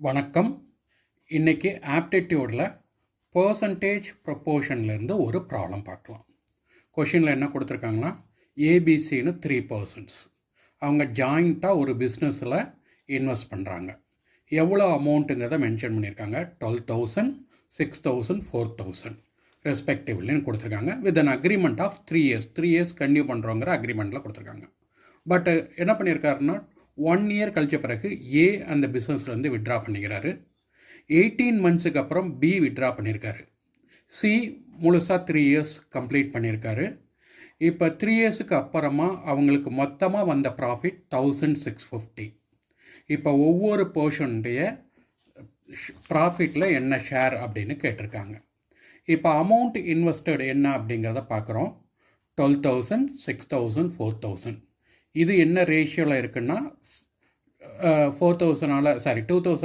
வணக்கம். இன்றைக்கி ஆப்டிடியூடில் பர்சன்டேஜ் ப்ரொப்போர்ஷன்லேருந்து ஒரு ப்ராப்ளம் பார்க்கலாம். கொஷினில் என்ன கொடுத்துருக்காங்கன்னா, ஏபிசின்னு 3 பர்சன்ஸ் அவங்க ஜாயிண்ட்டாக ஒரு பிஸ்னஸில் இன்வெஸ்ட் பண்ணுறாங்க. எவ்வளோ அமௌண்ட்டுங்கிறத மென்ஷன் பண்ணியிருக்காங்க. 12,000, 6,000, 4,000 ரெஸ்பெக்டிவ்லின்னு கொடுத்துருக்காங்க. With an agreement of 3 years. 3 years continue பண்ணுறோங்கிற அக்ரிமெண்ட்டில் கொடுத்துருக்காங்க. பட் என்ன பண்ணியிருக்காருன்னா, 1 இயர் கழிச்ச பிறகு ஏ அந்த பிஸ்னஸ்லேருந்து விட்ரா பண்ணிக்கிறாரு. 18 மந்த்ஸுக்கு அப்புறம் பி விட்ரா பண்ணியிருக்காரு. சி முழுசாக 3 இயர்ஸ் கம்ப்ளீட் பண்ணியிருக்காரு. இப்போ 3 இயர்ஸுக்கு அப்புறமா அவங்களுக்கு மொத்தமாக வந்த ப்ராஃபிட் 1,650. இப்போ ஒவ்வொரு போர்ஷனுடைய ப்ராஃபிட்டில் என்ன ஷேர் அப்படின்னு கேட்டிருக்காங்க. இப்போ அமௌண்ட் இன்வெஸ்டட் என்ன அப்படிங்கிறத பார்க்குறோம். 12,000, 6,000, 4,000. இது என்ன ரேஷியோவில் இருக்குன்னா 4,000 2,000